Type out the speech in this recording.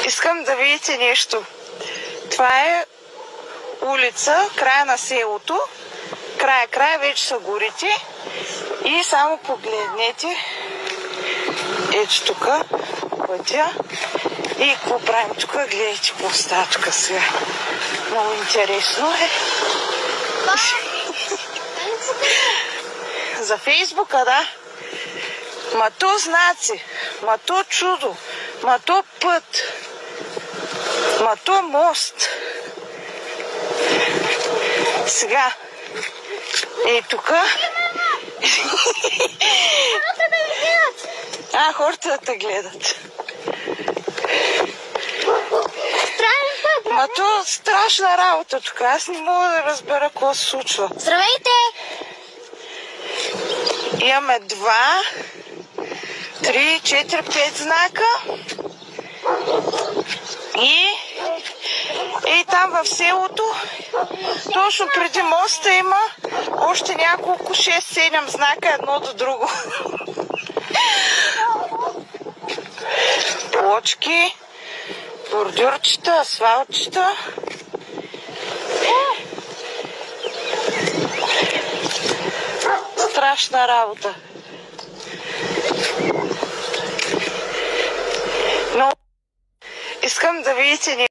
Искам да видите нещо. Това е улица, края на селото. Края вече са горите. И само погледнете. Ето тук пътя. И какво правим тук? Гледайте какво става тук сега. Много интересно е. За Фейсбука, да. Ма то знаци, ма то чудо, ма то път, ма то мост. Сега, тук. Хората да те гледат. Ма то страшна работа тук. Аз не мога да разбера какво се случва. Здравейте! Имаме 2, 3, 4, 5 знака. И там в селото, точно преди моста има още няколко 6-7 знака едно до друго. Плочки, бордюрчета, асфалтчета. Страшна работа. Но искам да видите